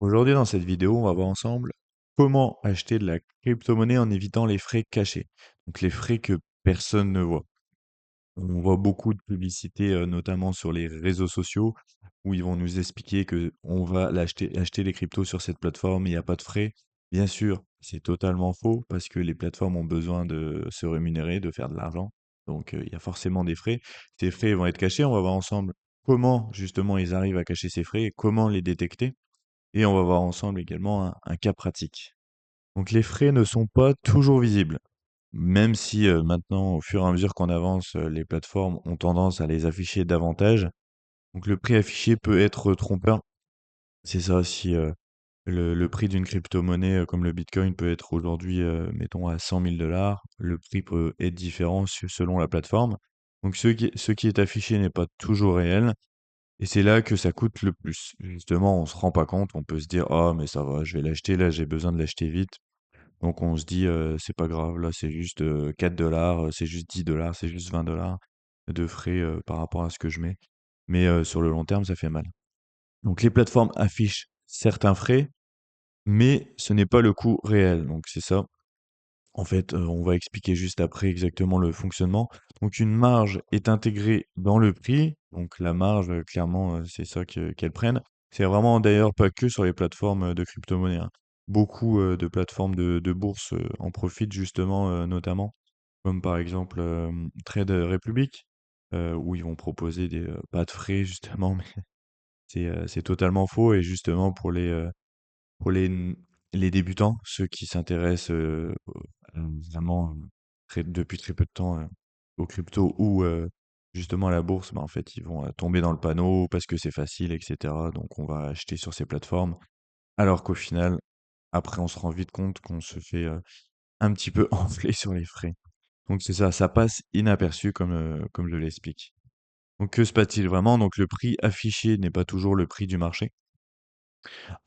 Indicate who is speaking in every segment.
Speaker 1: Aujourd'hui, dans cette vidéo, on va voir ensemble comment acheter de la crypto-monnaie en évitant les frais cachés. Donc les frais que personne ne voit. On voit beaucoup de publicités, notamment sur les réseaux sociaux, où ils vont nous expliquer que on va acheter les cryptos sur cette plateforme, il n'y a pas de frais. Bien sûr, c'est totalement faux parce que les plateformes ont besoin de se rémunérer, de faire de l'argent. Donc il y a forcément des frais. Ces frais vont être cachés. On va voir ensemble comment justement ils arrivent à cacher ces frais et comment les détecter. Et on va voir ensemble également un cas pratique. Donc les frais ne sont pas toujours visibles, même si maintenant, au fur et à mesure qu'on avance, les plateformes ont tendance à les afficher davantage. Donc le prix affiché peut être trompeur. C'est ça, si le prix d'une crypto-monnaie comme le Bitcoin peut être aujourd'hui, mettons, à 100 000 dollars, le prix peut être différent selon la plateforme. Donc ce qui est affiché n'est pas toujours réel. Et c'est là que ça coûte le plus. Justement, on se rend pas compte, on peut se dire: «Ah mais ça va, je vais l'acheter, là j'ai besoin de l'acheter vite». Donc on se dit: «C'est pas grave, là c'est juste, 4 c'est juste 10 c'est juste 20 de frais, par rapport à ce que je mets». Mais sur le long terme, ça fait mal. Donc les plateformes affichent certains frais, mais ce n'est pas le coût réel. Donc c'est ça. En fait, on va expliquer juste après exactement le fonctionnement. Donc une marge est intégrée dans le prix. Donc la marge, clairement, c'est ça qu'elles prennent. C'est vraiment d'ailleurs pas que sur les plateformes, de crypto-monnaie, hein. Beaucoup, de plateformes de bourse, en profitent justement, notamment, comme par exemple, Trade Republic, où ils vont proposer pas de frais justement, mais c'est totalement faux et justement pour les débutants, ceux qui s'intéressent, vraiment, depuis très peu de temps, aux cryptos ou, justement à la bourse, bah, en fait, ils vont, tomber dans le panneau parce que c'est facile et cetera, donc on va acheter sur ces plateformes. Alors qu'au final, après, on se rend vite compte qu'on se fait, un petit peu enfler sur les frais. Donc c'est ça, ça passe inaperçu comme je l'explique. Donc que se passe-t-il vraiment? Donc le prix affiché n'est pas toujours le prix du marché.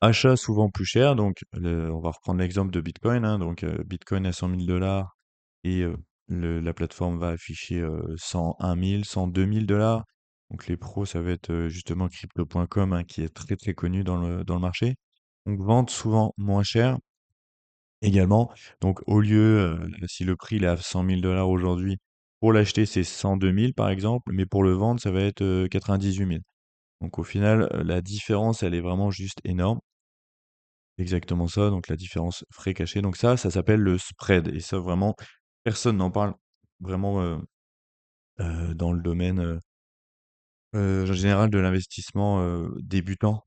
Speaker 1: Achat souvent plus cher, donc on va reprendre l'exemple de Bitcoin, hein, donc Bitcoin à 100 000 dollars et la plateforme va afficher 101 000, 102 000 dollars. Donc les pros, ça va être justement crypto.com, hein, qui est très très connu dans le marché. Donc vente souvent moins cher également. Donc au lieu, si le prix il est à 100 000 dollars aujourd'hui, pour l'acheter c'est 102 000 par exemple, mais pour le vendre ça va être 98 000. Donc au final, la différence elle est vraiment juste énorme. Exactement ça, donc la différence frais cachés. Donc ça s'appelle le spread et ça vraiment, personne n'en parle vraiment, dans le domaine, général de l'investissement, débutant.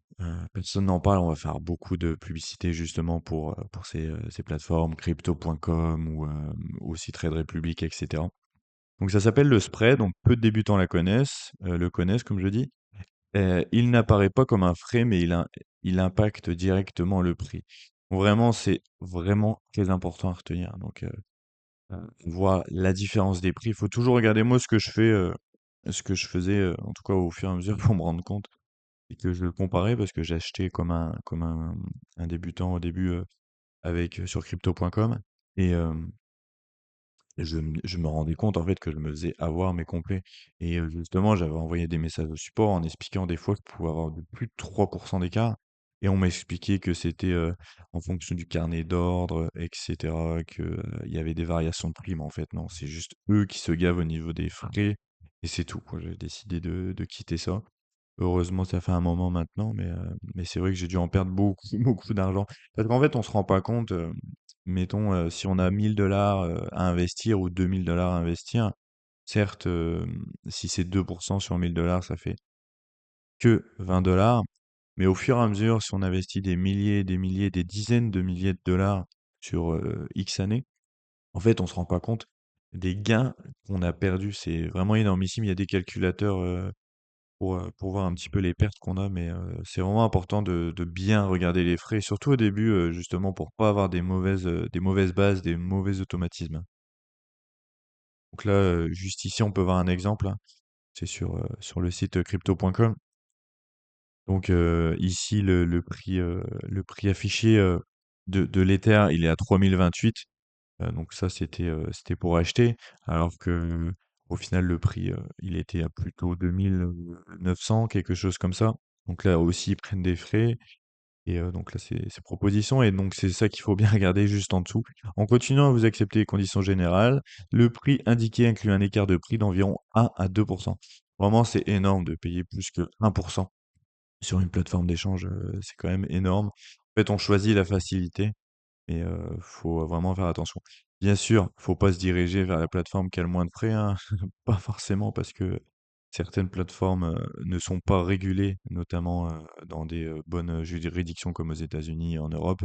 Speaker 1: Personne n'en parle. On va faire beaucoup de publicité justement pour ces plateformes crypto.com ou aussi Trade Republic et cetera. Donc ça s'appelle le spread, donc peu de débutants le connaissent comme je dis. Il n'apparaît pas comme un frais, mais il impacte directement le prix. Vraiment, c'est vraiment très important à retenir. Donc, on voit la différence des prix. Il faut toujours regarder moi ce que je faisais, en tout cas au fur et à mesure pour me rendre compte et que je le comparais parce que j'achetais comme un débutant au début, sur crypto.com et je me rendais compte en fait que je me faisais avoir mais complet et justement j'avais envoyé des messages au support en expliquant des fois qu'il pouvait avoir de plus de 3 d'écart et on m'expliquait que c'était, en fonction du carnet d'ordre et cetera, que, il y avait des variations de prix mais en fait non, c'est juste eux qui se gavent au niveau des frais et c'est tout quoi. J'ai décidé de quitter ça. Heureusement, ça fait un moment maintenant, mais c'est vrai que j'ai dû en perdre beaucoup, beaucoup d'argent. Parce qu'en fait, on se rend pas compte, mettons, si on a 1 000 à investir ou 2 000 à investir, certes, si c'est 2% sur 1 000 ça fait que 20 mais au fur et à mesure, si on investit des milliers, des dizaines de milliers de dollars sur X années, en fait, on se rend pas compte des gains qu'on a perdus. C'est vraiment énormissime. Il y a des calculateurs pour voir un petit peu les pertes qu'on a, mais c'est vraiment important de bien regarder les frais, surtout au début, justement pour pas avoir des mauvaises bases, des mauvais automatismes. Donc là, juste ici, on peut voir un exemple, hein. C'est sur le site, crypto.com. Donc ici, le prix affiché, de l'Ether, il est à 3 028. Donc ça, c'était pour acheter, alors que au final, le prix, il était à plutôt 2 900, quelque chose comme ça. Donc là aussi, ils prennent des frais. et donc là, c'est propositions et donc c'est ça qu'il faut bien regarder juste en dessous. En continuant, vous acceptez les conditions générales. Le prix indiqué inclut un écart de prix d'environ 1 à 2. Vraiment, c'est énorme de payer plus que 1 sur une plateforme d'échange, c'est quand même énorme. En fait, on choisit la facilité et faut vraiment faire attention. Bien sûr, faut pas se diriger vers la plateforme qui a le moins de frais, hein, pas forcément parce que certaines plateformes, ne sont pas régulées, notamment, dans des, bonnes, juridictions comme aux États-Unis et en Europe.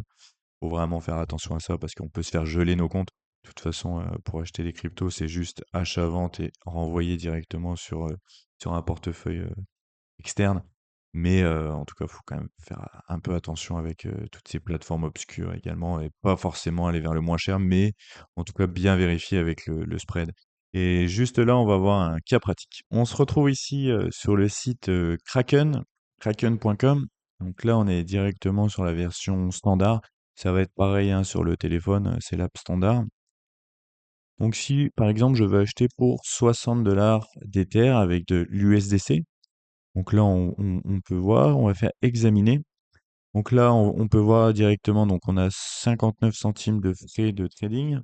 Speaker 1: Faut vraiment faire attention à ça parce qu'on peut se faire geler nos comptes. De toute façon, pour acheter des cryptos, c'est juste achat-vente et renvoyer directement sur un portefeuille, externe. Mais en tout cas, il faut quand même faire un peu attention avec, toutes ces plateformes obscures également et pas forcément aller vers le moins cher, mais en tout cas bien vérifier avec le spread. Et juste là, on va voir un cas pratique. On se retrouve ici, sur le site, Kraken, kraken.com. Donc là, on est directement sur la version standard. Ça va être pareil, hein, sur le téléphone, c'est l'app standard. Donc si, par exemple, je veux acheter pour 60 d'Ether avec de l'USDC, donc là, on peut voir, on va faire examiner. Donc là, on peut voir directement, donc on a 59 centimes de frais de trading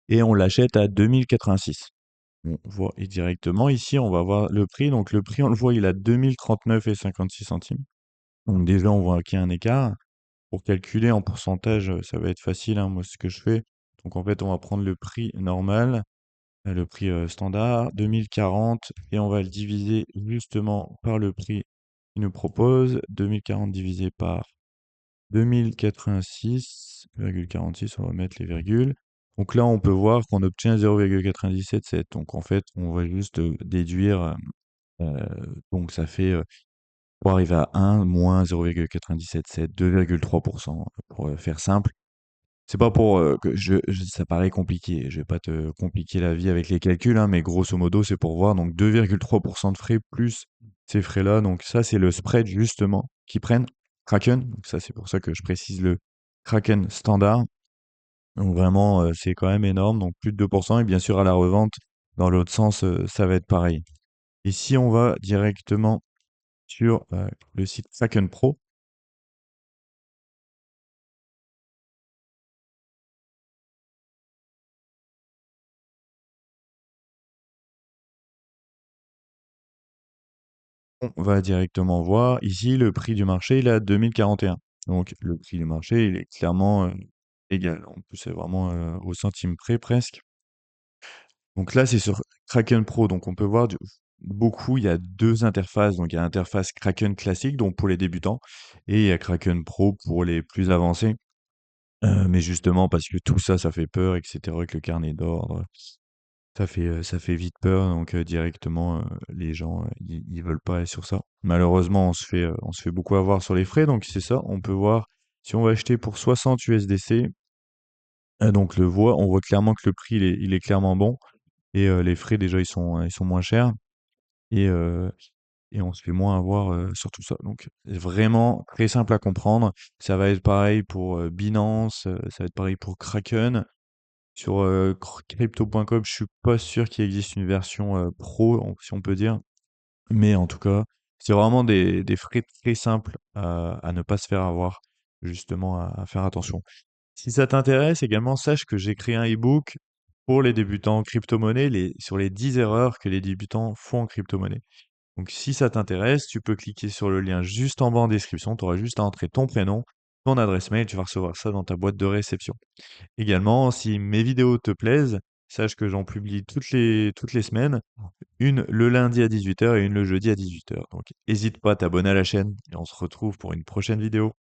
Speaker 1: et on l'achète à 2086. On voit et directement ici, on va voir le prix. Donc le prix, on le voit, il a 2039 et 56 centimes. Donc déjà, on voit qu'il y a un écart. Pour calculer en pourcentage, ça va être facile, hein, moi, ce que je fais. Donc en fait, on va prendre le prix normal, le prix standard, 2040, et on va le diviser justement par le prix qu'il nous propose, 2040 divisé par 2086,46, on va mettre les virgules. Donc là, on peut voir qu'on obtient 0,977. Donc en fait, on va juste déduire, euh, donc ça fait, pour arriver à 1, moins 0,977, 2,3%, pour faire simple. C'est pas pour que ça paraît compliqué. Je vais pas te compliquer la vie avec les calculs, hein, mais grosso modo, c'est pour voir. Donc 2,3% de frais plus ces frais-là. Donc ça, c'est le spread justement qu'ils prennent. Kraken. Donc ça, c'est pour ça que je précise le Kraken standard. Donc vraiment, c'est quand même énorme. Donc plus de 2%. Et bien sûr, à la revente, dans l'autre sens, ça va être pareil. Et si on va directement sur le site Kraken Pro, on va directement voir ici le prix du marché, il est à 2041. Donc le prix du marché, il est clairement égal. En plus, c'est vraiment au centime près presque. Donc là, c'est sur Kraken Pro. Donc on peut voir beaucoup, il y a deux interfaces. Donc il y a l'interface Kraken classique, donc pour les débutants, et il y a Kraken Pro pour les plus avancés. Mais justement, parce que tout ça, ça fait peur, etc., avec le carnet d'ordre. Ça fait vite peur, donc directement, les gens, ils veulent pas aller sur ça. Malheureusement, on se fait beaucoup avoir sur les frais, donc c'est ça, on peut voir si on va acheter pour 60 USDC, donc on voit clairement que le prix, il est clairement bon et les frais déjà, ils sont moins chers et heu et on se fait moins avoir, sur tout ça. Donc vraiment très simple à comprendre. Ça va être pareil pour, Binance, ça va être pareil pour Kraken. Sur crypto.com, je suis pas sûr qu'il existe une version pro, si on peut dire. Mais en tout cas, c'est vraiment des frais très simples à ne pas se faire avoir, justement à faire attention. Si ça t'intéresse également, sache que j'ai créé un e-book pour les débutants en crypto-monnaie, sur les 10 erreurs que les débutants font en crypto-monnaie. Donc si ça t'intéresse, tu peux cliquer sur le lien juste en bas en description. Tu auras juste à entrer ton prénom, ton adresse mail, tu vas recevoir ça dans ta boîte de réception. Également, si mes vidéos te plaisent, sache que j'en publie toutes les semaines, une le lundi à 18 h et une le jeudi à 18 h. Donc n'hésite pas à t'abonner à la chaîne et on se retrouve pour une prochaine vidéo.